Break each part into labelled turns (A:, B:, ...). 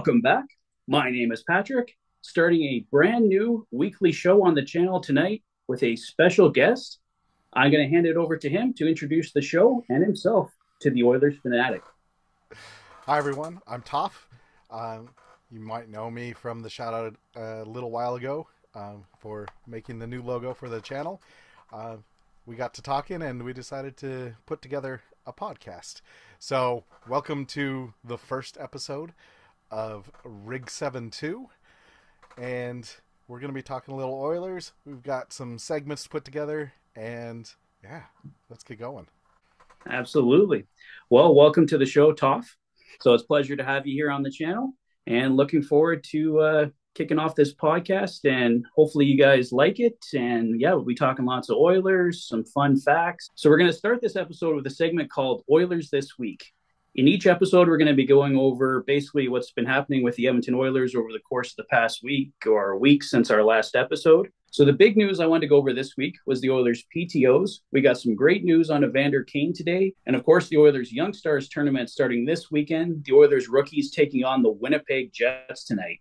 A: Welcome back. My name is Patrick, starting a brand new weekly show on the channel tonight with a special guest. I'm going to hand it over to him to introduce the show and himself to the Oilers Fanatic.
B: Hi, everyone. I'm Toph. You might know me from the shout out a little while ago for making the new logo for the channel. We got to talking and we decided to put together a podcast. So, welcome to the first episode of Rig 7-2. And we're going to be talking a little Oilers. We've got some segments to put together. And yeah, let's get going.
A: Absolutely. Well, welcome to the show, Toph. So it's a pleasure to have you here on the channel and looking forward to kicking off this podcast, and hopefully you guys like it. And yeah, we'll be talking lots of Oilers, some fun facts. So we're going to start this episode with a segment called Oilers This Week. In each episode, we're going to be going over basically what's been happening with the Edmonton Oilers over the course of the past week or weeks since our last episode. So the big news I wanted to go over this week was the Oilers PTOs. We got some great news on Evander Kane today. And of course, the Oilers Young Stars tournament starting this weekend. The Oilers rookies taking on the Winnipeg Jets tonight.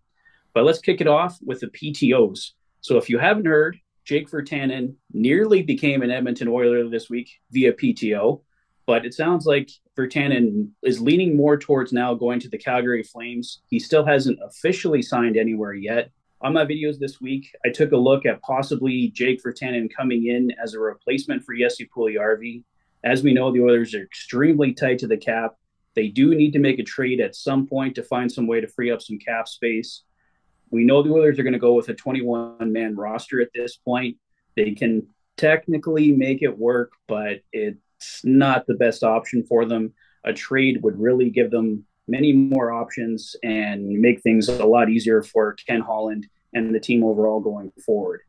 A: But let's kick it off with the PTOs. So if you haven't heard, Jake Virtanen nearly became an Edmonton Oiler this week via PTO. But it sounds like Virtanen is leaning more towards now going to the Calgary Flames. He still hasn't officially signed anywhere yet. On my videos this week, I took a look at possibly Jake Virtanen coming in as a replacement for Jesse Puljujarvi. As we know, the Oilers are extremely tight to the cap. They do need to make a trade at some point to find some way to free up some cap space. We know the Oilers are going to go with a 21-man roster at this point. They can technically make it work, but it's not the best option for them. A trade would really give them many more options and make things a lot easier for Ken Holland and the team overall going forward.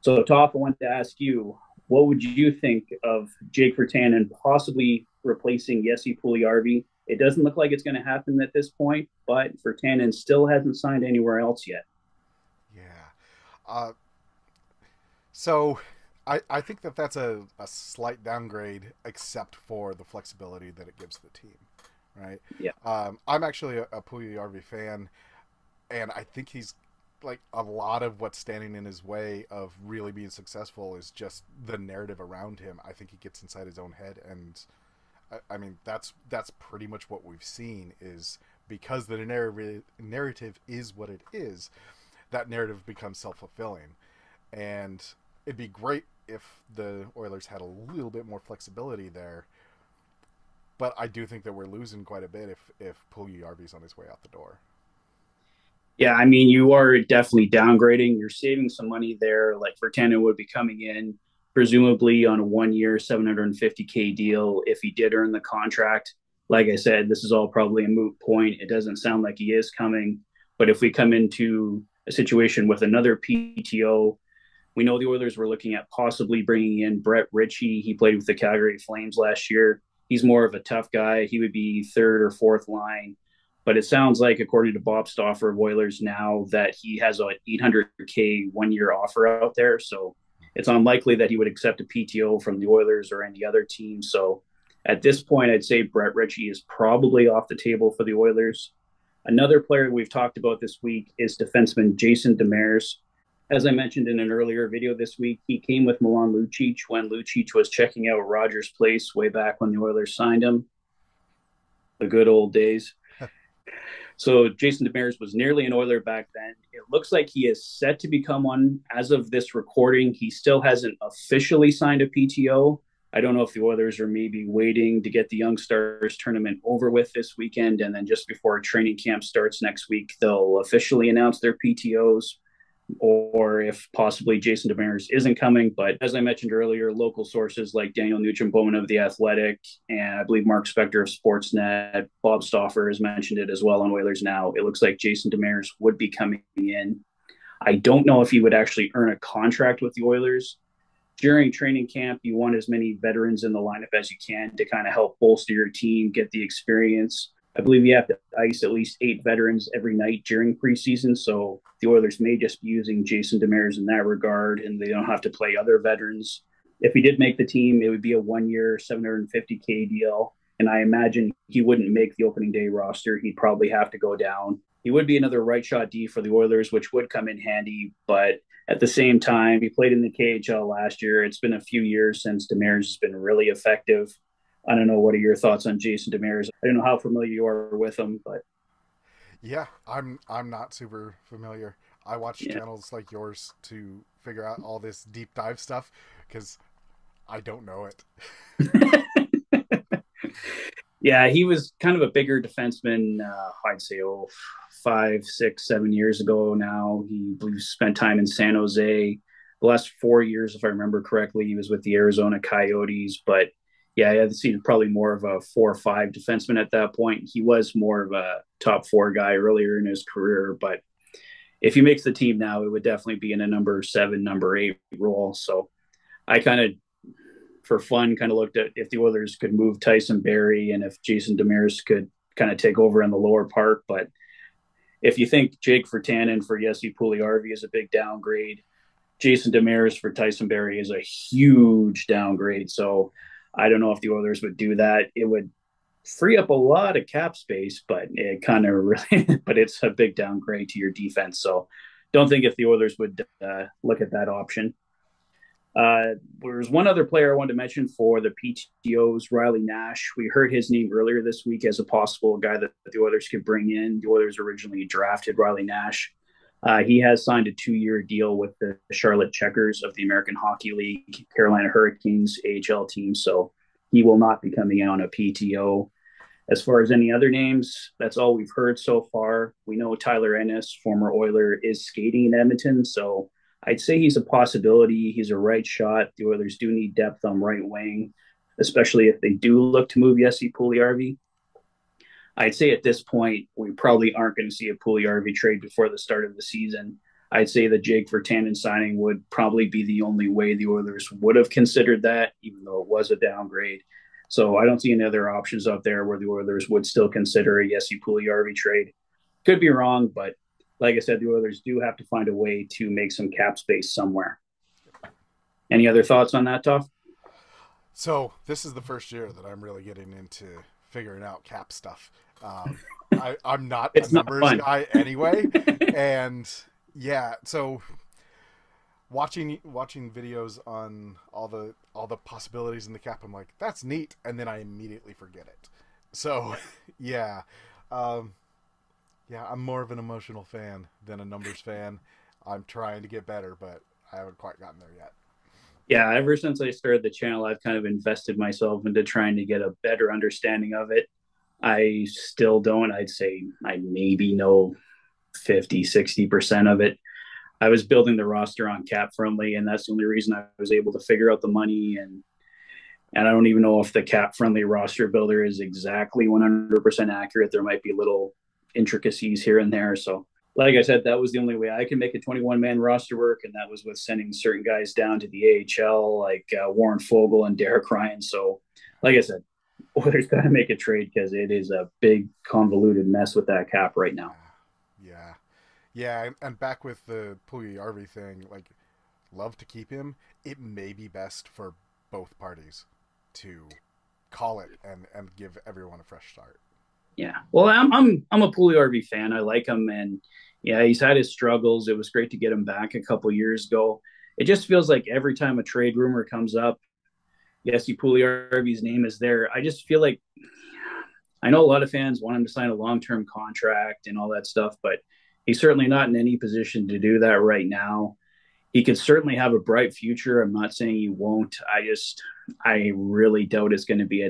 A: So, Toph, I wanted to ask you, what would you think of Jake Virtanen possibly replacing Jesse Puljujarvi? It doesn't look like it's going to happen at this point, but Virtanen still hasn't signed anywhere else yet.
B: Yeah. So I think that's a slight downgrade, except for the flexibility that it gives the team, right?
A: Yeah.
B: I'm actually a Puljujarvi fan, and I think he's like a lot of what's standing in his way of really being successful is just the narrative around him. I think he gets inside his own head, and I mean that's pretty much what we've seen is because the narrative is what it is, that narrative becomes self-fulfilling, and it'd be great if the Oilers had a little bit more flexibility there. But I do think that we're losing quite a bit if Puljujarvi's on his way out the door.
A: Yeah, I mean, you are definitely downgrading. You're saving some money there. Like Virtanen would be coming in, presumably on a 1-year, $750K deal if he did earn the contract. Like I said, this is all probably a moot point. It doesn't sound like he is coming. But if we come into a situation with another PTO, we know the Oilers were looking at possibly bringing in Brett Ritchie. He played with the Calgary Flames last year. He's more of a tough guy. He would be third or fourth line. But it sounds like, according to Bob Stauffer of Oilers now, that he has an $800K 1-year offer out there. So it's unlikely that he would accept a PTO from the Oilers or any other team. So at this point, I'd say Brett Ritchie is probably off the table for the Oilers. Another player we've talked about this week is defenseman Jason Demares. As I mentioned in an earlier video this week, he came with Milan Lucic when Lucic was checking out Rogers Place way back when the Oilers signed him. The good old days. So Jason Demares was nearly an Oiler back then. It looks like he is set to become one as of this recording. He still hasn't officially signed a PTO. I don't know if the Oilers are maybe waiting to get the Young Stars tournament over with this weekend, and then just before training camp starts next week, they'll officially announce their PTOs. Or if possibly Jason Demares isn't coming. But as I mentioned earlier, local sources like Daniel Nugent-Bowman of The Athletic, and I believe Mark Spector of Sportsnet, Bob Stauffer has mentioned it as well on Oilers Now. It looks like Jason Demares would be coming in. I don't know if he would actually earn a contract with the Oilers. During training camp, you want as many veterans in the lineup as you can to kind of help bolster your team, get the experience. I believe you have to ice at least 8 veterans every night during preseason. So the Oilers may just be using Jason Demares in that regard, and they don't have to play other veterans. If he did make the team, it would be a 1-year, $750K deal. And I imagine he wouldn't make the opening day roster. He'd probably have to go down. he would be another right shot D for the Oilers, which would come in handy. But at the same time, he played in the KHL last year. It's been a few years since Demares has been really effective. I don't know. What are your thoughts on Jason Demares? I don't know how familiar you are with him, but
B: Yeah, I'm not super familiar. I watch
A: yeah.
B: channels like yours to figure out all this deep dive stuff because I don't know it.
A: Yeah, he was kind of a bigger defenseman. I'd say 5, 6, 7 years ago. Now he spent time in San Jose. The last 4 years, if I remember correctly, he was with the Arizona Coyotes. But yeah, I'd see probably more of a 4 or 5 defenseman at that point. He was more of a top four guy earlier in his career, but if he makes the team now, it would definitely be in a number 7, number 8 role. So I kind of for fun, kind of looked at if the Oilers could move Tyson Barrie and if Jason Damaris could kind of take over in the lower part. But if you think Jake Virtanen for Jesse Puljujärvi is a big downgrade, Jason Damaris for Tyson Barrie is a huge downgrade. So I don't know if the Oilers would do that. It would free up a lot of cap space, but it kind of really, but it's a big downgrade to your defense. So don't think if the Oilers would look at that option. There's one other player I wanted to mention for the PTOs, Riley Nash. We heard his name earlier this week as a possible guy that the Oilers could bring in. The Oilers originally drafted Riley Nash. He has signed a 2-year deal with the Charlotte Checkers of the American Hockey League, Carolina Hurricanes AHL team. So he will not be coming out on a PTO. As far as any other names, that's all we've heard so far. We know Tyler Ennis, former Oiler, is skating in Edmonton. So I'd say he's a possibility. He's a right shot. The Oilers do need depth on right wing, especially if they do look to move Jesse Puljujärvi. I'd say at this point, we probably aren't going to see a Puljujärvi trade before the start of the season. I'd say the Jake Virtanen signing would probably be the only way the Oilers would have considered that, even though it was a downgrade. So I don't see any other options out there where the Oilers would still consider a Jesse Puljujärvi trade. Could be wrong, but like I said, the Oilers do have to find a way to make some cap space somewhere. Any other thoughts on that, Toph?
B: So this is the first year that I'm really getting into figuring out cap stuff. I'm not a
A: It's not
B: numbers
A: fun.
B: guy anyway, and yeah, so watching videos on all the possibilities in the cap, I'm like, that's neat, and then I immediately forget it. So yeah, um, yeah, I'm more of an emotional fan than a numbers fan. I'm trying to get better, but I haven't quite gotten there yet.
A: Yeah, ever since I started the channel, I've kind of invested myself into trying to get a better understanding of it. I still don't. I'd say I maybe know 50, 60% of it. I was building the roster on cap friendly, and that's the only reason I was able to figure out the money. And I don't even know if the cap friendly roster builder is exactly 100% accurate. There might be little intricacies here and there. So, like I said, that was the only way I could make a 21-man roster work, and that was with sending certain guys down to the AHL, like Warren Fogle and Derek Ryan. So, like I said, Oilers got to make a trade because it is a big convoluted mess with that cap right now.
B: Yeah, yeah, and back with the Puljujärvi thing, like, love to keep him. It may be best for both parties to call it and give everyone a fresh start.
A: Yeah. Well, I'm a Puljujärvi fan. I like him, and yeah, he's had his struggles. It was great to get him back a couple years ago. It just feels like every time a trade rumor comes up, Jesse Puljujärvi's name is there. I just feel like I know a lot of fans want him to sign a long-term contract and all that stuff, but he's certainly not in any position to do that right now. He could certainly have a bright future. I'm not saying he won't. I really doubt it's going to be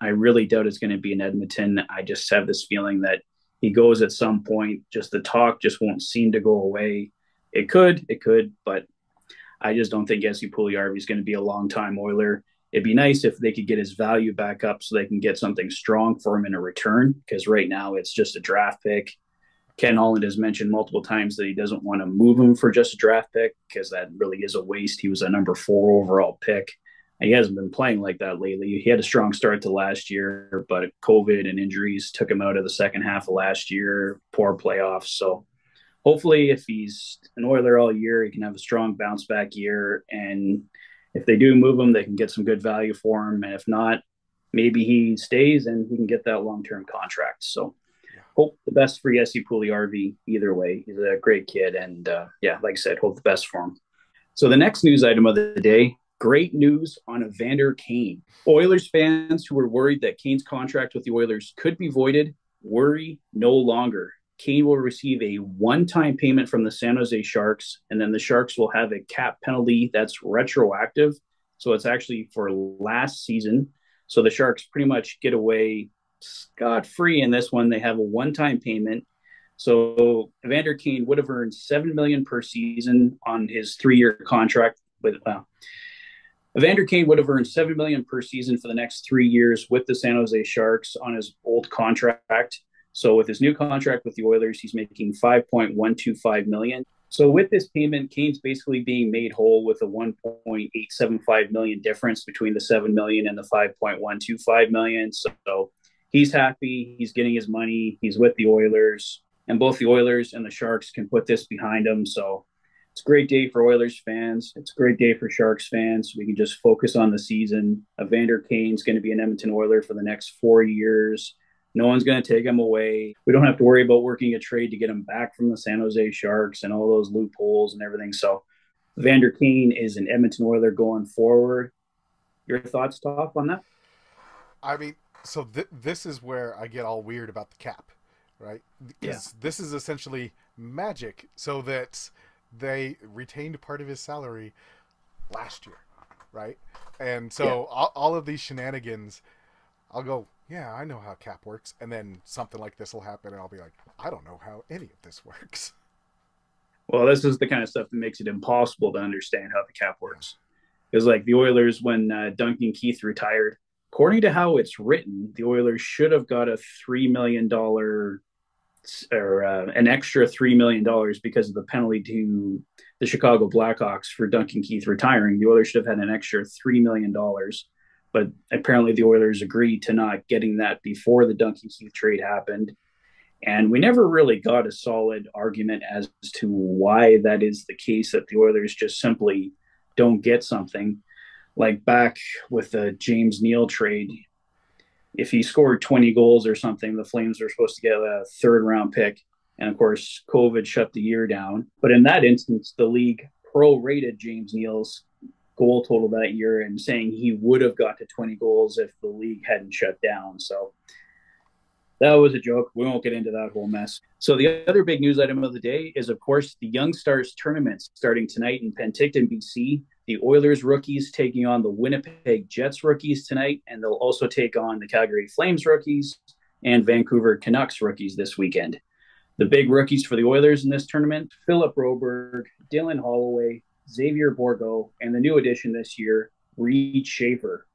A: I really doubt it's going to be in Edmonton. I just have this feeling that he goes at some point. Just the talk just won't seem to go away. It could, but I just don't think Jesse Puljujärvi is going to be a long time Oiler. It'd be nice if they could get his value back up so they can get something strong for him in a return. Because right now it's just a draft pick. Ken Holland has mentioned multiple times that he doesn't want to move him for just a draft pick because that really is a waste. He was a number 4 overall pick. And he hasn't been playing like that lately. He had a strong start to last year, but COVID and injuries took him out of the second half of last year, poor playoffs. So hopefully if he's an Oiler all year, he can have a strong bounce back year. And if they do move him, they can get some good value for him. And if not, maybe he stays and he can get that long-term contract. So hope the best for Yessi Pugliarvi either way. He's a great kid, and yeah, like I said, hope the best for him. So the next news item of the day, great news on Evander Kane. Oilers fans who were worried that Kane's contract with the Oilers could be voided, worry no longer. Kane will receive a one-time payment from the San Jose Sharks, and then the Sharks will have a cap penalty that's retroactive. So it's actually for last season. So the Sharks pretty much get away scot-free in this one. They have a one-time payment. So Evander Kane would have earned $7 million per season on his 3-year contract. With Evander Kane would have earned $7 million per season for the next 3 years with the San Jose Sharks on his old contract. So with his new contract with the Oilers, he's making $5.125 million. So with this payment, Kane's basically being made whole with a $1.875 million difference between the $7 million and the $5.125 million. So he's happy. He's getting his money. He's with the Oilers, and both the Oilers and the Sharks can put this behind them. So it's a great day for Oilers fans. It's a great day for Sharks fans. We can just focus on the season. Evander Kane's going to be an Edmonton Oiler for the next 4 years. No one's going to take him away. We don't have to worry about working a trade to get him back from the San Jose Sharks and all those loopholes and everything. So Evander Kane is an Edmonton Oiler going forward. Your thoughts, Toph, on that?
B: I mean, so this is where I get all weird about the cap, right?
A: Yeah.
B: Because this is essentially magic, so that they retained part of his salary last year, right? And
A: Yeah.
B: so all of these shenanigans, I'll go, yeah, I know how cap works, and then something like this will happen, and I'll be like, I don't know how any of this works.
A: Well, this is the kind of stuff that makes it impossible to understand how the cap
B: Yeah,
A: works. Because, like, the Oilers, when Duncan Keith retired, according to how it's written, the Oilers should have got a $3 million or an extra $3 million because of the penalty to the Chicago Blackhawks for Duncan Keith retiring. The Oilers should have had an extra $3 million, but apparently the Oilers agreed to not getting that before the Duncan Keith trade happened. And we never really got a solid argument as to why that is the case, that the Oilers just simply don't get something. Like back with the James Neal trade, if he scored 20 goals or something, the Flames were supposed to get a third round pick. And of course, COVID shut the year down. But in that instance, the league prorated James Neal's goal total that year and saying he would have got to 20 goals if the league hadn't shut down. So that was a joke. We won't get into that whole mess. So the other big news item of the day is, of course, the Young Stars tournament starting tonight in Penticton, BC. The Oilers rookies taking on the Winnipeg Jets rookies tonight, and they'll also take on the Calgary Flames rookies and Vancouver Canucks rookies this weekend. The big rookies for the Oilers in this tournament, Philip Roberg, Dylan Holloway, Xavier Bourgault, and the new addition this year, Reed Schaefer.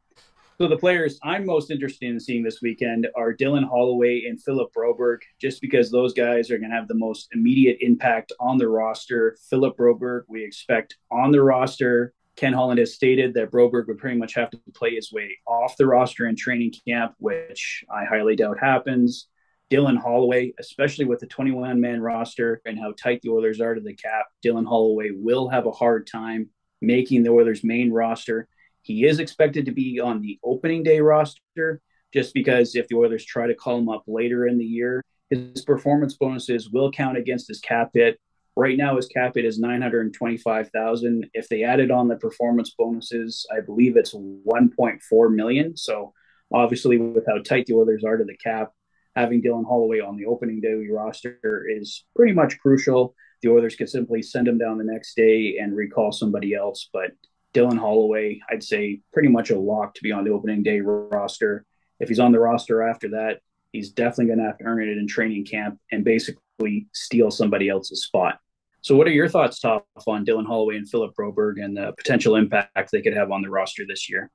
A: So the players I'm most interested in seeing this weekend are Dylan Holloway and Philip Roberg, just because those guys are going to have the most immediate impact on the roster. Philip Roberg, we expect on the roster. Ken Holland has stated that Broberg would pretty much have to play his way off the roster in training camp, which I highly doubt happens. Dylan Holloway, especially with the 21-man roster and how tight the Oilers are to the cap, Dylan Holloway will have a hard time making the Oilers' main roster. He is expected to be on the opening day roster, just because if the Oilers try to call him up later in the year, his performance bonuses will count against his cap hit. Right now, his cap hit is 925,000. If they added on the performance bonuses, I believe it's 1.4 million. So obviously, with how tight the Oilers are to the cap, having Dylan Holloway on the opening day roster is pretty much crucial. The Oilers could simply send him down the next day and recall somebody else, but Dylan Holloway, I'd say pretty much a lock to be on the opening day roster. If he's on the roster after that, he's definitely going to have to earn it in training camp and basically steal somebody else's spot. So, what are your thoughts, Toph, on Dylan Holloway and Philip Broberg and the potential impact they could have on the roster this year?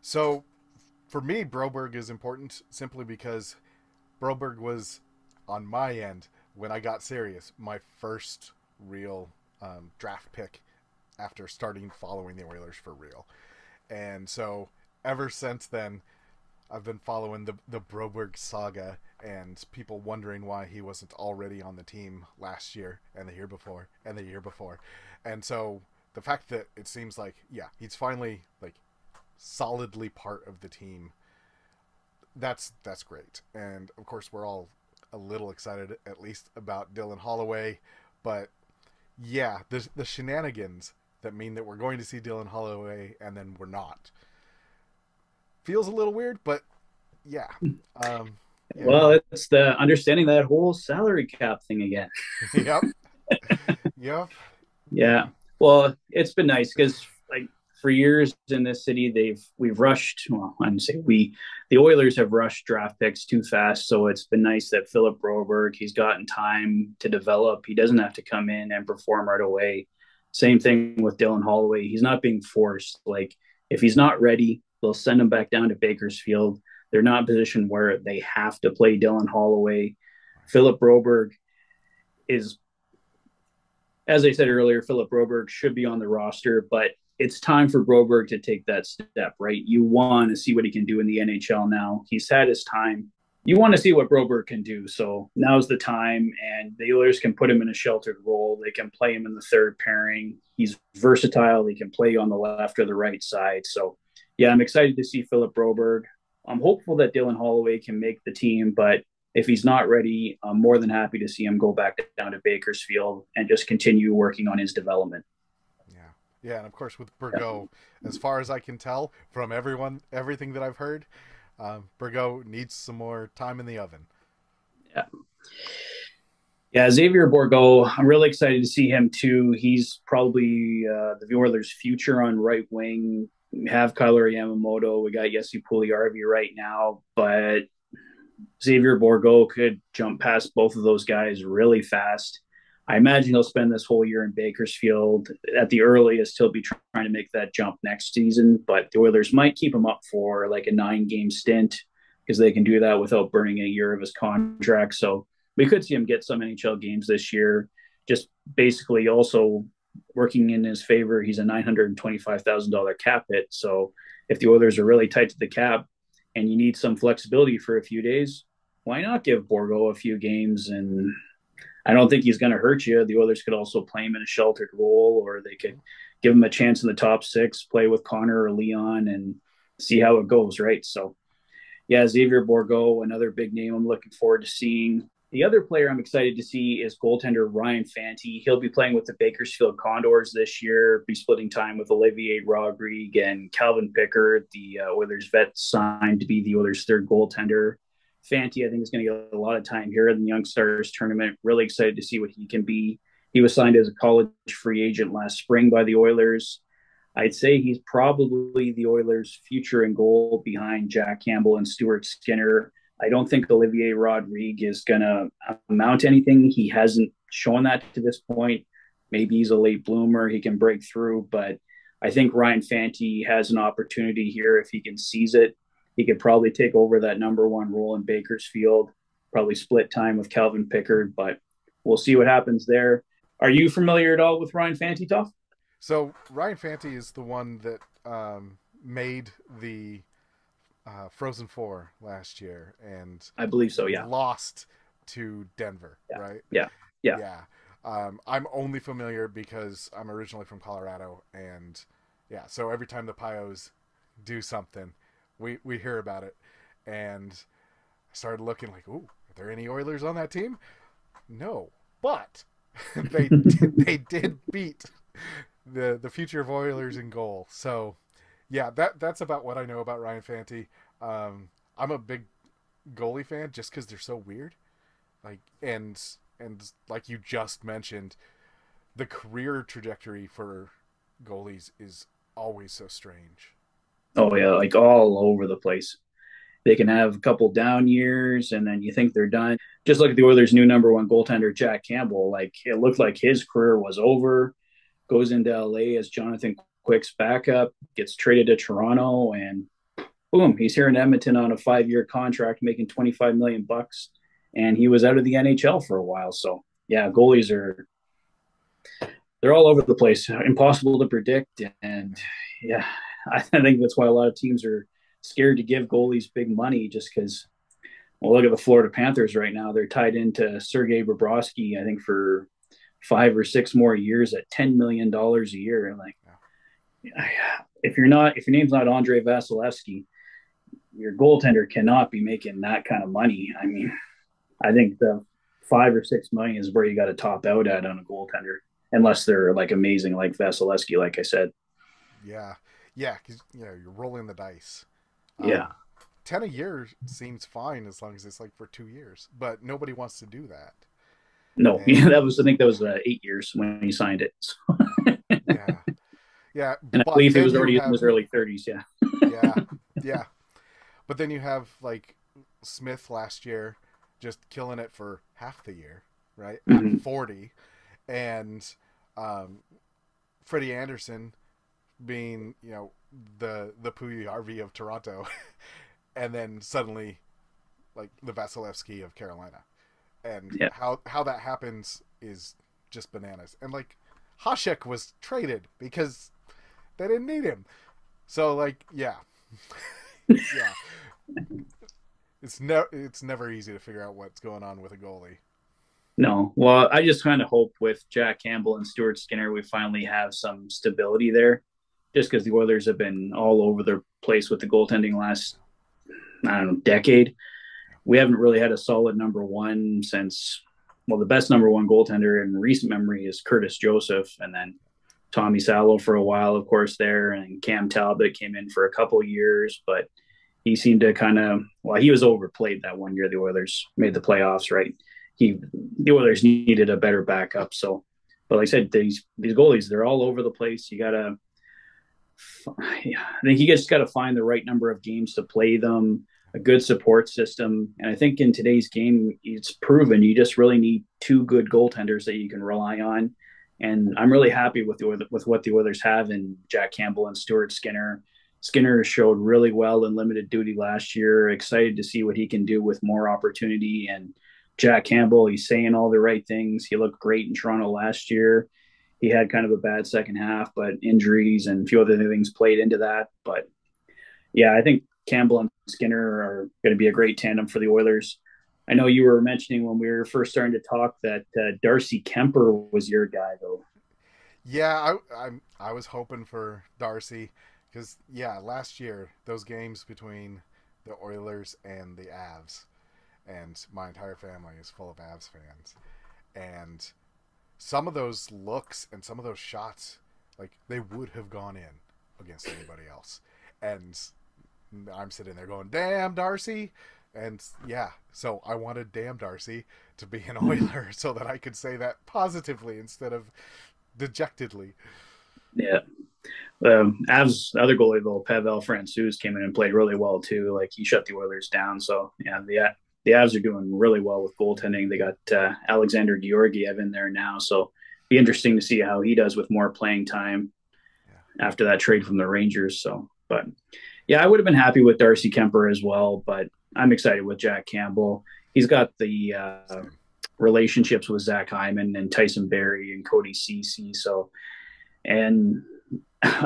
B: so for me, Broberg is important simply because Broberg was on my end when I got serious. My first real draft pick after starting following the Oilers for real, and so ever since then, I've been following the Broberg saga and people wondering why he wasn't already on the team last year and the year before and the year before, and so the fact that it seems like he's finally like solidly part of the team, that's great. And of course we're all a little excited at least about Dylan Holloway, but yeah, the shenanigans that mean that we're going to see Dylan Holloway and then we're not feels a little weird, but yeah, yeah,
A: Well, it's the understanding that whole salary cap thing again.
B: yep, yep,
A: Yeah. Well, it's been nice because like for years in this city, we've rushed. Well, I'm saying the Oilers have rushed draft picks too fast. So it's been nice that Philip Roberg, he's gotten time to develop. He doesn't have to come in and perform right away. Same thing with Dylan Holloway. He's not being forced. Like if he's not ready, they'll send him back down to Bakersfield. They're not in a position where they have to play Dylan Holloway. Philip Roberg is, as I said earlier, Philip Roberg should be on the roster, but it's time for Roberg to take that step, right? You want to see what he can do in the NHL now. He's had his time. You want to see what Roberg can do. So now's the time, and the Oilers can put him in a sheltered role. They can play him in the third pairing. He's versatile. He can play on the left or the right side. So, yeah, I'm excited to see Philip Roberg. I'm hopeful that Dylan Holloway can make the team, but if he's not ready, I'm more than happy to see him go back down to Bakersfield and just continue working on his development.
B: yeah, yeah. And of course, with Burgo, as far as I can tell from everything that I've heard, Burgo needs some more time in the oven.
A: Yeah. Yeah, Xavier Bourgault, I'm really excited to see him too. He's probably the Oilers' future on right wing. We have Kyler Yamamoto. We got Jesse Puljujärvi right now, but Xavier Bourgault could jump past both of those guys really fast. I imagine he'll spend this whole year in Bakersfield. At the earliest, he'll be trying to make that jump next season, but the Oilers might keep him up for like a 9-game stint because they can do that without burning a year of his contract. So we could see him get some NHL games this year. Just basically also working in his favor, he's a $925,000 cap hit. So if the Oilers are really tight to the cap, and you need some flexibility for a few days, why not give Bourgault a few games? And I don't think he's going to hurt you. The Oilers could also play him in a sheltered role, or they could give him a chance in the top six, play with Connor or Leon, and see how it goes, right? So, yeah, Xavier Bourgault, another big name I'm looking forward to seeing. The other player I'm excited to see is goaltender Ryan Fanty. He'll be playing with the Bakersfield Condors this year, be splitting time with Olivier Roberg and Calvin Pickard, the Oilers vet signed to be the Oilers' third goaltender. Fanty, I think, is going to get a lot of time here in the Young Stars tournament. Really excited to see what he can be. He was signed as a college free agent last spring by the Oilers. I'd say he's probably the Oilers' future in goal behind Jack Campbell and Stuart Skinner. I don't think Olivier Roberg is going to amount to anything. He hasn't shown that to this point. Maybe he's a late bloomer. He can break through, but I think Ryan Fanty has an opportunity here if he can seize it. He could probably take over that number one role in Bakersfield, probably split time with Calvin Pickard, but we'll see what happens there. Are you familiar at all with Ryan Fanty, Toph?
B: So Ryan Fanty is the one that made the Frozen Four last year and
A: I believe so, yeah.
B: lost to Denver,
A: Yeah.
B: right?
A: Yeah. Yeah.
B: Yeah. I'm only familiar because I'm originally from Colorado, and yeah, so every time the Pios do something, we hear about it, and I started looking like, ooh, are there any Oilers on that team? No, but they did beat the future of Oilers in goal. So yeah, that's about what I know about Ryan Fanty. I'm a big goalie fan just because they're so weird, like and like you just mentioned, the career trajectory for goalies is always so strange.
A: Oh, yeah, like all over the place. They can have a couple down years and then you think they're done. Just look at the Oilers' new number one goaltender, Jack Campbell. Like it looked like his career was over, goes into LA as Jonathan Quick's backup, gets traded to Toronto, and boom, he's here in Edmonton on a 5-year contract making 25 million bucks. And he was out of the NHL for a while. So yeah, goalies are they're all over the place, impossible to predict. And yeah, I think that's why a lot of teams are scared to give goalies big money just because, well, look at the Florida Panthers right now. They're tied into Sergei Bobrovsky, I think, for 5 or 6 more years at $10 million a year. And like, if your name's not Andre Vasilevsky, your goaltender cannot be making that kind of money. I mean, I think the 5 or 6 million is where you got to top out at on a goaltender, unless they're like amazing, like Vasilevsky, like I said.
B: Yeah, yeah, because you're rolling the dice.
A: Yeah.
B: 10 a year seems fine as long as it's like for 2 years, but nobody wants to do that.
A: No, yeah,
B: And
A: that was I think that was 8 years when he signed it. So,
B: yeah, yeah,
A: and I
B: but
A: believe he
B: then
A: was
B: you
A: already in
B: have
A: his early 30s. Yeah.
B: yeah, yeah, but then you have like Smith last year just killing it for half the year, right at
A: Mm-hmm.
B: 40, and um, Freddie Anderson being the Puyarvi of Toronto, and then suddenly like the Vasilevsky of Carolina, and
A: Yeah.
B: how that happens is just bananas. And like Hasek was traded because they didn't need him, so like yeah, it's never easy to figure out what's going on with a goalie.
A: No. Well, I just kind of hope with Jack Campbell and Stuart Skinner, we finally have some stability there. Just because the Oilers have been all over the place with the goaltending last, I don't know, decade. We haven't really had a solid number one since, well, the best number one goaltender in recent memory is Curtis Joseph, and then Tommy Salo for a while, of course, there, and Cam Talbot came in for a couple years, but he seemed to kind of, well, he was overplayed that one year. The Oilers made the playoffs, right? He the Oilers needed a better backup. So, but like I said, these goalies, they're all over the place. You gotta, I think you just got to find the right number of games to play them, a good support system, and I think in today's game, it's proven you just really need two good goaltenders that you can rely on. And I'm really happy with what the Oilers have in Jack Campbell and Stuart Skinner. Skinner showed really well in limited duty last year. Excited to see what he can do with more opportunity. And Jack Campbell, he's saying all the right things. He looked great in Toronto last year. He had kind of a bad second half, but injuries and a few other things played into that. But yeah, I think Campbell and Skinner are going to be a great tandem for the Oilers. I know you were mentioning when we were first starting to talk that Darcy Kemper was your guy, though.
B: Yeah, I was hoping for Darcy because yeah, last year those games between the Oilers and the Avs, and my entire family is full of Avs fans, and some of those looks and some of those shots, like they would have gone in against anybody else, and I'm sitting there going, "Damn Darcy." And yeah, so I wanted damn Darcy to be an Oiler so that I could say that positively instead of dejectedly.
A: Yeah. Avs other goalie though, Pavel Francouz came in and played really well too. Like he shut the Oilers down. So yeah, the Avs are doing really well with goaltending. They got Alexander Georgiev in there now, so be interesting to see how he does with more playing time
B: Yeah.
A: after that trade from the Rangers. So, but yeah, I would have been happy with Darcy Kemper as well, but I'm excited with Jack Campbell. He's got the
B: Same.
A: relationships with Zach Hyman and Tyson Berry and Cody Ceci. So, and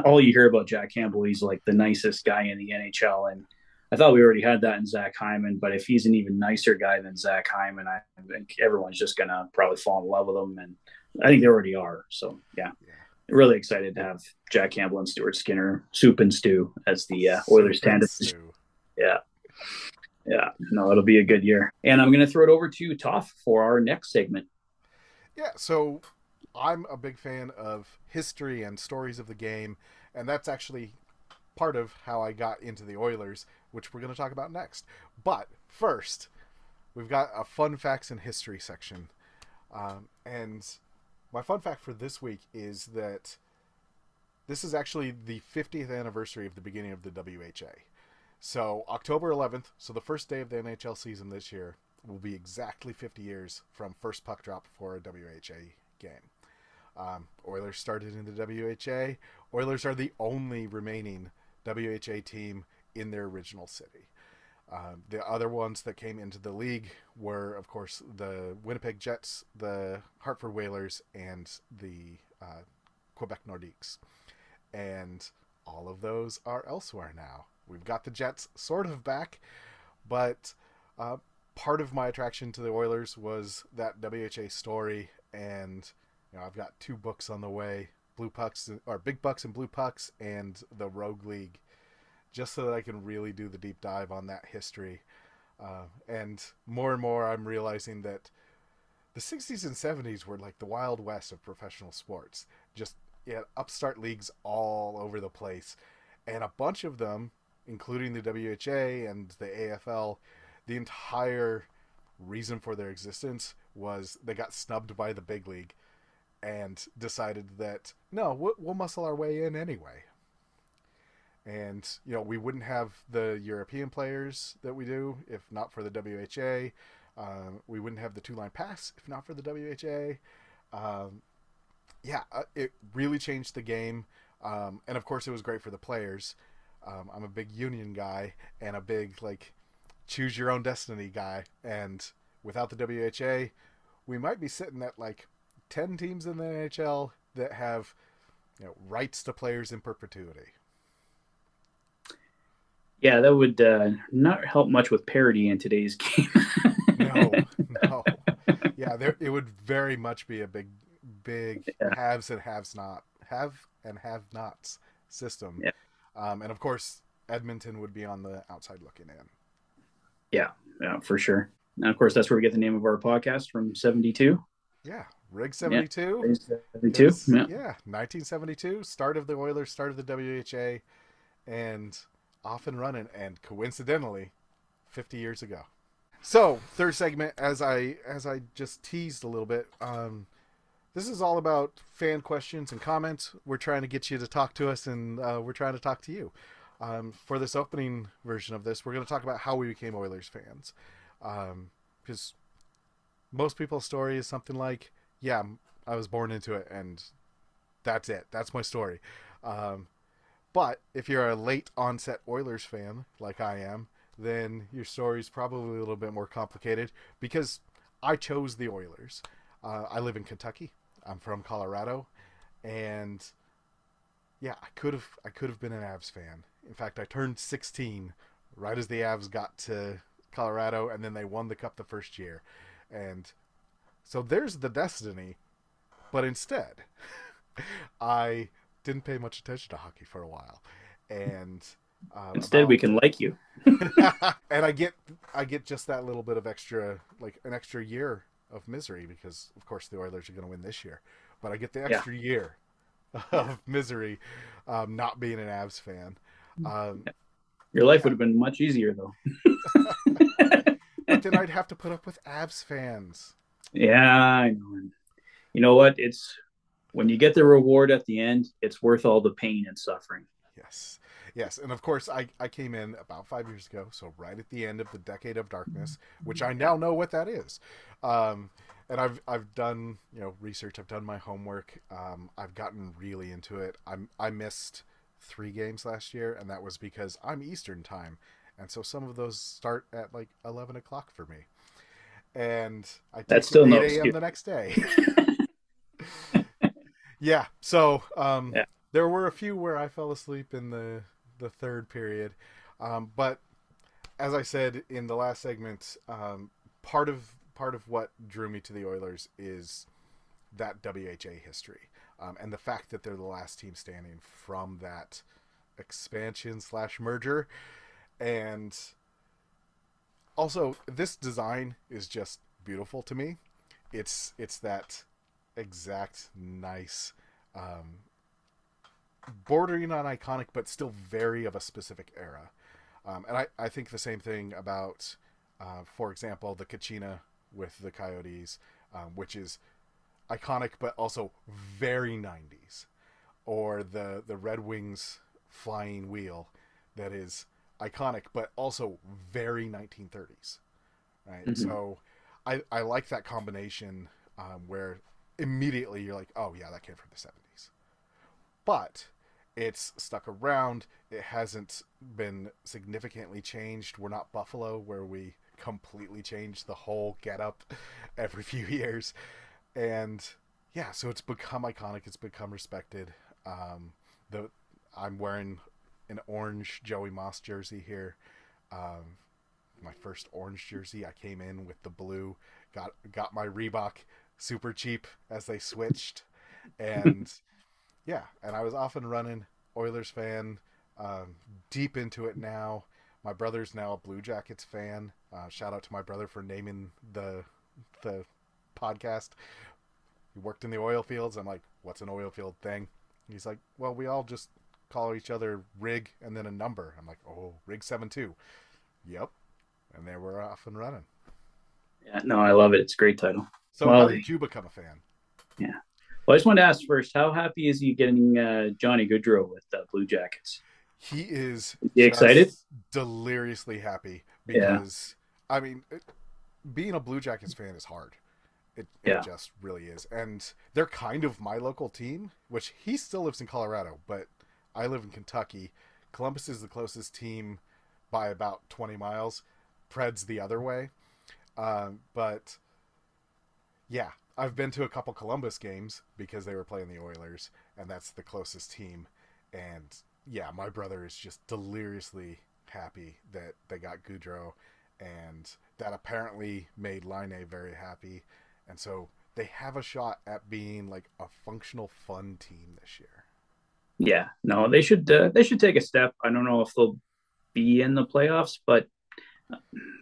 A: all you hear about Jack Campbell, he's like the nicest guy in the NHL. And I thought we already had that in Zach Hyman, but if he's an even nicer guy than Zach Hyman, I think everyone's just going to probably fall in love with him. And I think they already are. So, yeah,
B: Yeah.
A: really excited to have Jack Campbell and Stuart Skinner, soup and stew, as the Oilers
B: Soup and
A: tandem.
B: stew.
A: Yeah. Yeah. No, it'll be a good year. And I'm going to throw it over to Toph for our next segment.
B: Yeah, so I'm a big fan of history and stories of the game, and that's actually part of how I got into the Oilers, which we're going to talk about next. But first, we've got a fun facts and history section. And my fun fact for this week is that this is actually the 50th anniversary of the beginning of the WHA. So October 11th, so the first day of the NHL season this year, will be exactly 50 years from first puck drop for a WHA game. Oilers started in the WHA. Oilers are the only remaining WHA team in their original city. The other ones that came into the league were, of course, the Winnipeg Jets, the Hartford Whalers, and the Quebec Nordiques. And all of those are elsewhere now. We've got the Jets sort of back, but uh, part of my attraction to the Oilers was that WHA story, and I've got two books on the way: Blue Pucks or Big Bucks and Blue Pucks, and the Rogue League, just so that I can really do the deep dive on that history. And more, I'm realizing that the 60s and 70s were like the Wild West of professional sports. Just yeah, upstart leagues all over the place. And a bunch of them, including the WHA and the AFL, the entire reason for their existence was they got snubbed by the big league and decided that no, we'll muscle our way in anyway. And we wouldn't have the European players that we do if not for the WHA. We wouldn't have the two-line pass if not for the WHA. Um, it really changed the game, and of course, it was great for the players. I'm a big union guy and a big like choose your own destiny guy, and without the WHA, we might be sitting at like 10 teams in the NHL that have rights to players in perpetuity.
A: Yeah, that would not help much with parity in today's game.
B: No, no. Yeah, it would very much be a big
A: Yeah,
B: have and have nots system.
A: yeah,
B: And of course, Edmonton would be on the outside looking in.
A: yeah, yeah, for sure. And of course, that's where we get the name of our podcast from 72.
B: Yeah, Rig
A: Yeah,
B: 72,
A: 72.
B: because,
A: Yeah.
B: yeah, 1972, start of the Oilers, start of the WHA, and off and running, and coincidentally, 50 years ago. So, third segment, as I just teased a little bit, this is all about fan questions and comments. We're trying to get you to talk to us, and we're trying to talk to you. For this opening version of this, we're going to talk about how we became Oilers fans. Because most people's story is something like, yeah, I was born into it, and that's it. That's my story. Um, but if you're a late onset Oilers fan, like I am, then your story's probably a little bit more complicated because I chose the Oilers. I live in Kentucky. I'm from Colorado, and yeah, I could have been an Avs fan. In fact, I turned 16 right as the Avs got to Colorado, and then they won the cup the first year, and so there's the destiny. But instead, I didn't pay much attention to hockey for a while, and
A: Instead, we
B: about
A: can like you.
B: and I get just that little bit of extra, like an extra year of misery because of course the Oilers are going to win this year, but I get the
A: Yeah.
B: extra year of misery, not being an Avs fan. Um,
A: Your life would
B: yeah,
A: have been much easier, though.
B: but then I'd have to put up with Avs fans.
A: Yeah, I know. You know what? It's when you get the reward at the end, it's worth all the pain and suffering.
B: Yes, yes, and of course I came in about 5 years ago, so right at the end of the decade of darkness, which I
A: Yeah.
B: now know what that is. Um, and I've done research. I've done my homework. I've gotten really into it. I missed 3 games last year, and that was because I'm Eastern time, and so some of those start at like 11 o'clock for me, and I
A: That's
B: take them
A: still no
B: 8 a.m.
A: excuse.
B: the next day. Yeah, so
A: Yeah.
B: there were a few where I fell asleep in the third period, but as I said in the last segment, part of what drew me to the Oilers is that WHA history, and the fact that they're the last team standing from that expansion slash merger, and also this design is just beautiful to me. It's that exact nice, um, bordering on iconic, but still very of a specific era. And I think the same thing about, for example, the Kachina with the Coyotes, which is iconic but also very 90s, or the Red Wings flying wheel that is iconic but also very 1930s. Right,
A: Mhm.
B: so I like that combination, where immediately you're like, oh yeah, that came from the 70s, but it's stuck around. It hasn't been significantly changed. We're not Buffalo where we completely change the whole getup every few years. And yeah, so it's become iconic. It's become respected. The I'm wearing an orange Joey Moss jersey here. Um, my first orange jersey. I came in with the blue. Got my Reebok super cheap as they switched, and yeah, and I was off and running. Oilers fan, um, deep into it now. My brother's now a Blue Jackets fan. Shout out to my brother for naming the podcast. He worked in the oil fields. I'm like, what's an oil field thing? He's like, well, we all just call each other Rig and then a number. I'm like, oh, Rig 72. Yep. And there we're off and running.
A: Yeah, no, I love it. It's a great title.
B: So how
A: Well,
B: did you become a fan?
A: yeah. Well, I just wanted to ask first, how happy is he getting Johnny Gaudreau with the Blue Jackets?
B: He is
A: Is he excited?
B: just deliriously happy
A: Yeah,
B: because, I mean, being a Blue Jackets fan is hard. It
A: yeah,
B: just really is. And they're kind of my local team, which he still lives in Colorado, but I live in Kentucky. Columbus is the closest team by about 20 miles. Pred's the other way. But yeah, I've been to a couple Columbus games because they were playing the Oilers, and that's the closest team. And yeah, my brother is just deliriously happy that they got Goudreau, and that apparently made Line very happy. And so they have a shot at being like a functional, fun team this year.
A: yeah. No, they should take a step. I don't know if they'll be in the playoffs, but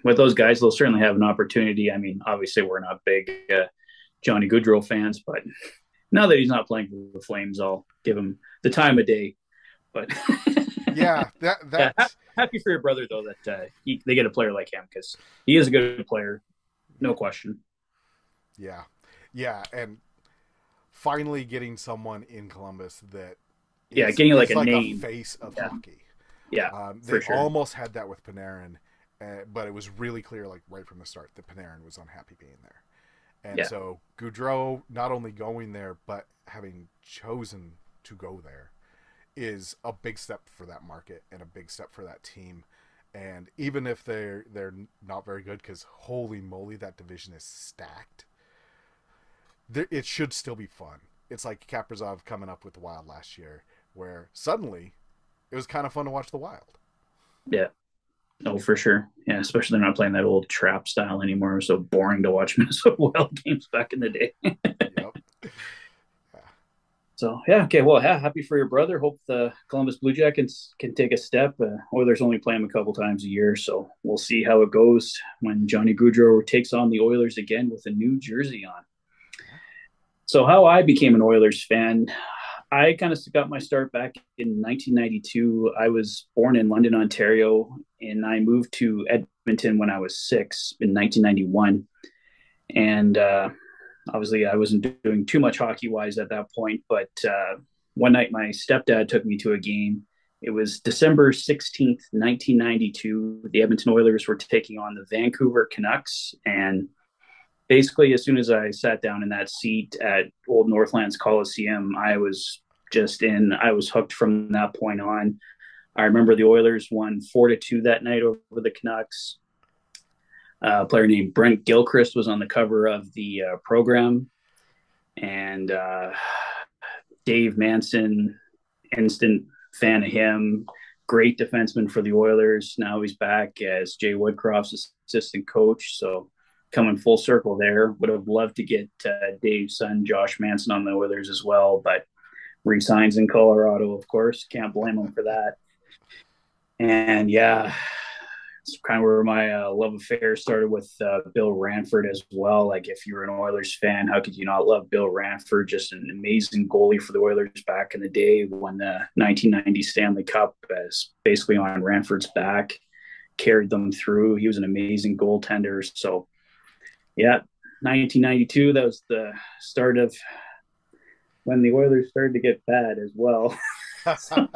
A: with those guys, they'll certainly have an opportunity. I mean, obviously, we're not big Johnny Gaudreau fans, but now that he's not playing for the Flames, I'll give him the time of day. But
B: Yeah,
A: yeah,
B: that
A: happy for your brother though that they get a player like him because he is a good player, no question.
B: yeah, yeah, and finally getting someone in Columbus that
A: Yeah,
B: is
A: getting like
B: is
A: a
B: like a
A: name.
B: face of
A: Yeah,
B: hockey.
A: yeah,
B: They
A: for sure.
B: almost had that with Panarin, but it was really clear, like right from the start, that Panarin was unhappy being there. And
A: Yeah,
B: so Goudreau not only going there, but having chosen to go there is a big step for that market and a big step for that team. And even if they're not very good, because holy moly, that division is stacked. It should still be fun. It's like Kaprizov coming up with the Wild last year, where suddenly it was kind of fun to watch the Wild.
A: yeah. No, for sure. Yeah, especially they're not playing that old trap style anymore. It was so boring to watch Minnesota Wild games back in the day.
B: Yep. Yeah.
A: So yeah, okay. Well, yeah, happy for your brother. Hope the Columbus Blue Jackets can take a step. Oilers only play them a couple times a year, so we'll see how it goes when Johnny Gaudreau takes on the Oilers again with a new jersey on. So how I became an Oilers fan, I kind of got my start back in 1992. I was born in London, Ontario, and I moved to Edmonton when I was 6 in 1991. And obviously, I wasn't doing too much hockey wise at that point. But one night, my stepdad took me to a game. It was December 16th, 1992. The Edmonton Oilers were taking on the Vancouver Canucks. And basically, as soon as I sat down in that seat at Old Northlands Coliseum, I was just in. I was hooked from that point on. I remember the Oilers won 4-2 that night over the Canucks. A player named Brent Gilchrist was on the cover of the program, and Dave Manson, instant fan of him. Great defenseman for the Oilers. Now he's back as Jay Woodcroft's assistant coach. So coming full circle there. Would have loved to get Dave's son, Josh Manson, on the Oilers as well, but resigns in Colorado, of course. Can't blame him for that. And yeah, it's kind of where my love affair started with Bill Ranford as well. Like, if you're an Oilers fan, how could you not love Bill Ranford? Just an amazing goalie for the Oilers back in the day. Won the 1990 Stanley Cup as basically on Ranford's back, carried them through. He was an amazing goaltender. So, yeah, 1992, that was the start of when the Oilers started to get bad as well. So,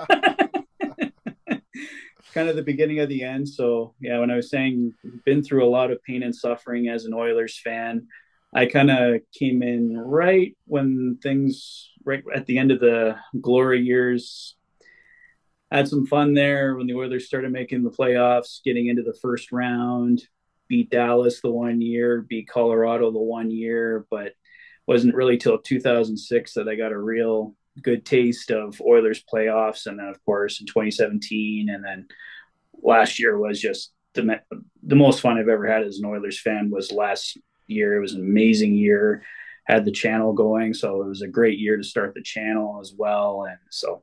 A: kind of the beginning of the end. So yeah, when I was saying been through a lot of pain and suffering as an Oilers fan, I kind of came in right when things right at the end of the glory years. Had some fun there when the Oilers started making the playoffs, getting into the first round, beat Dallas the one year, beat Colorado the one year, but wasn't really till 2006 that I got a real good taste of Oilers playoffs. And then, of course, in 2017, and then last year was just the most fun I've ever had as an Oilers fan. Was last year. It was an amazing year. Had the channel going, so it was a great year to start the channel as well. And so,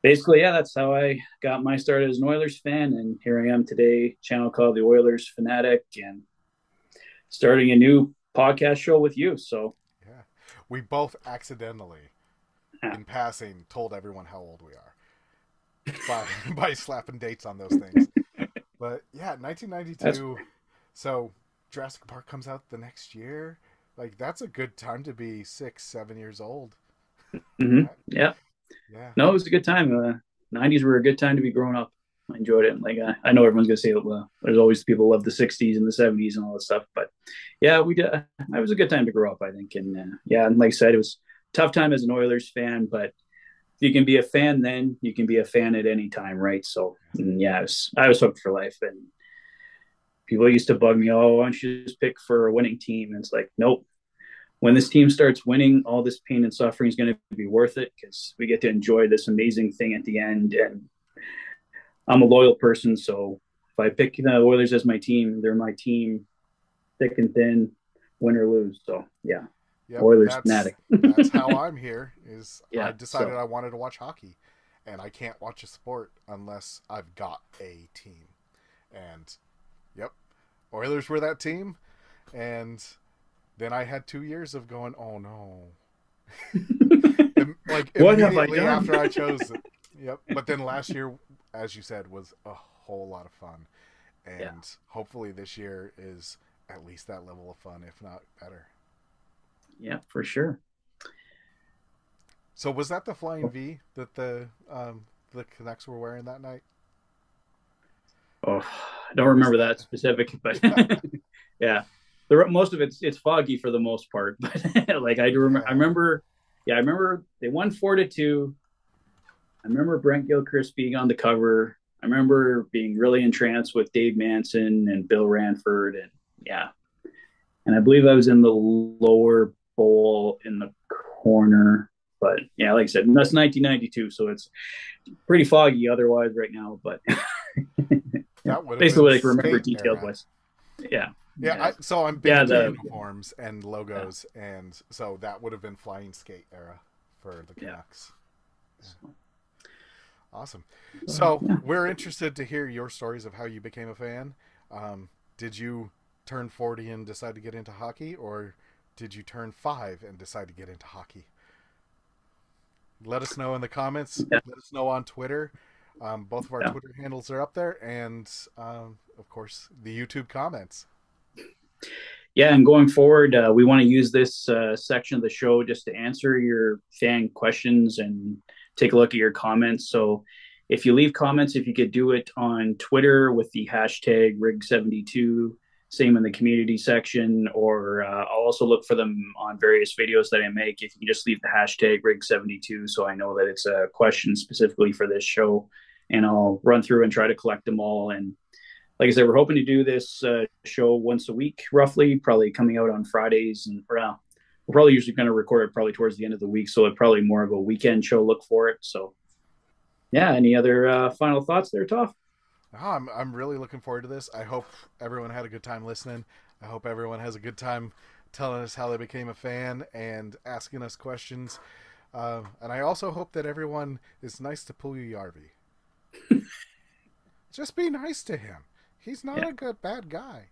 A: basically, yeah, that's how I got my start as an Oilers fan, and here I am today. Channel called the Oilers Fanatic, and starting a new podcast show with you. So,
B: Yeah. We both accidentally,
A: yeah,
B: in passing, told everyone how old we are by by slapping dates on those things. But yeah,
A: that's
B: 1992. So Jurassic Park comes out the next year. Like that's a good time to be 6, 7 years old. Right?
A: yeah.
B: Yeah.
A: No, it was a good time. '90s were a good time to be growing up. I enjoyed it. Like I know everyone's gonna say, well, there's always people who love the '60s and the '70s and all that stuff, but yeah, we did. It was a good time to grow up, I think. And yeah, and like I said, it was a tough time as an Oilers fan, but you can be a fan then, you can be a fan at any time, right? So yeah, I was hooked for life. And people used to bug me, oh, why don't you just pick for a winning team? And it's like, nope. When this team starts winning, all this pain and suffering is going to be worth it because we get to enjoy this amazing thing at the end. And I'm a loyal person, so if I pick the Oilers as my team, they're my team, thick and thin, win or lose. So yeah,
B: Yep.
A: Oilers
B: That's
A: fanatic.
B: that's how I'm here. Is I
A: Yeah.
B: decided
A: So
B: I wanted to watch hockey, and I can't watch a sport unless I've got a team. And yep, Oilers were that team, and then I had 2 years of going, oh no, like
A: what have I
B: immediately
A: done?
B: after I chose it. Yep. But then last year, as you said, was a whole lot of fun,
A: Yeah.
B: and hopefully this year is at least that level of fun, if not better.
A: Yeah, for sure.
B: So was that the Flying V that the Canucks were wearing that night?
A: Oh, I don't
B: Or was
A: remember
B: that
A: that specific, but yeah, most of it's foggy for the most part. But like I do remember, I
B: yeah.
A: remember, yeah, I remember they won 4-2. I remember Brent Gilchrist being on the cover. I remember being really entranced with Dave Manson and Bill Ranford, and yeah, and I believe I was in the lower bowl in the corner. But yeah, like I said, that's 1992, so it's pretty foggy otherwise right now. But
B: That would have been
A: basically, like remember
B: skate
A: detailed
B: era.
A: wise. Yeah,
B: Yeah,
A: yeah,
B: so I'm big
A: yeah.
B: into
A: The
B: uniforms and
A: yeah,
B: logos, and so that would have been flying skate era for the
A: yeah.
B: Canucks. Yeah.
A: So,
B: Awesome. So
A: yeah.
B: we're interested to hear your stories of how you became a fan. Did you turn 40 and decide to get into hockey, or did you turn 5 and decide to get into hockey? Let us know in the comments.
A: Yeah.
B: Let us know on Twitter. Both of our
A: Yeah.
B: Twitter handles are up there, and of course the YouTube comments.
A: Yeah, and going forward, we want to use this section of the show just to answer your fan questions and take a look at your comments. So if you leave comments, if you could do it on Twitter with the hashtag Rig72, same in the community section, or I'll also look for them on various videos that I make. If you just leave the hashtag Rig72, so I know that it's a question specifically for this show, and I'll run through and try to collect them all. And like I said, we're hoping to do this show once a week, roughly, probably coming out on Fridays. And we're probably usually going to record it probably towards the end of the week. So it's probably more of a weekend show. Look for it. So, yeah. Any other final thoughts there, Toph?
B: Oh, I'm really looking forward to this. I hope everyone had a good time listening. I hope everyone has a good time telling us how they became a fan and asking us questions. And I also hope that everyone is nice to Puljujärvi. Just be nice to him. He's not
A: Yeah.
B: a good bad guy.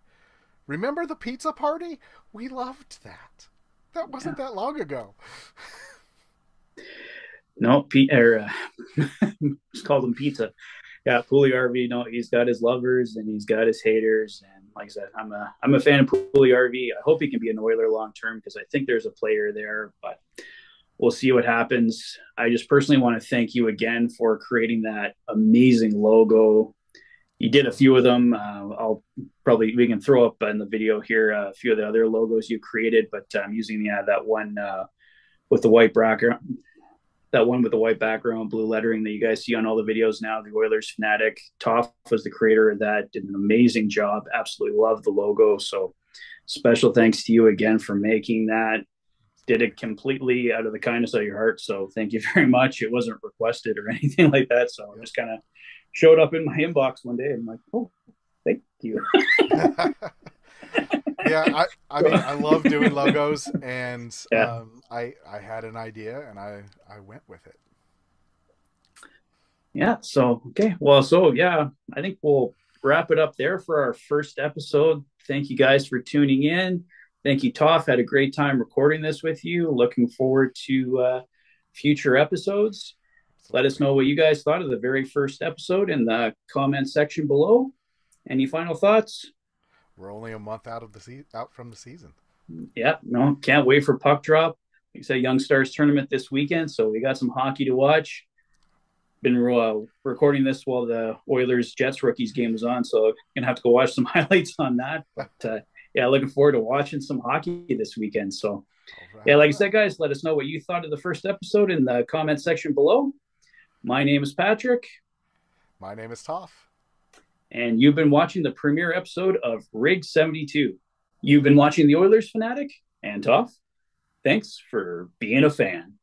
B: Remember the pizza party? We loved that. That
A: Yeah.
B: wasn't that long ago.
A: No, Pete, or just called him Pizza. Yeah, Pulley RV. No, he's got his lovers and he's got his haters. And like I said, I'm a fan of Pulley RV. I hope he can be an Oiler long term because I think there's a player there, but we'll see what happens. I just personally want to thank you again for creating that amazing logo. You did a few of them. I'll probably we can throw up in the video here a few of the other logos you created, but I'm using that one with the white background, that one with the white background, blue lettering that you guys see on all the videos now. The Oilers Fanatic. Toph was the creator of that. Did an amazing job. Absolutely love the logo. So special thanks to you again for making that. Did it completely out of the kindness of your heart. So thank you very much. It wasn't requested or anything like that. So it
B: Yep.
A: just kind of showed up in my inbox one day. And I'm like, oh, thank you.
B: Yeah, I mean I love doing logos, and
A: Yeah.
B: I had an idea and I went with it.
A: Yeah. So, okay. Well, so yeah, I think we'll wrap it up there for our first episode. Thank you guys for tuning in. Thank you, Toph. Had a great time recording this with you. Looking forward to future episodes. Let us
B: Absolutely.
A: know what you guys thought of the very first episode in the comment section below. Any final thoughts?
B: We're only a month out of out from the season.
A: Yeah, no, can't wait for puck drop. Like I said, Young Stars tournament this weekend, so we got some hockey to watch. Been recording this while the Oilers Jets rookies game was on, so gonna have to go watch some highlights on that. But yeah, looking forward to watching some hockey this weekend. So
B: All
A: yeah,
B: right,
A: like
B: all
A: I
B: right.
A: said, guys, let us know what you thought of the first episode in the comment section below. My name is Patrick,
B: My name is Toph.
A: and you've been watching the premiere episode of Rig 72. You've been watching the Oilers Fanatic and Tough. Thanks for being a fan.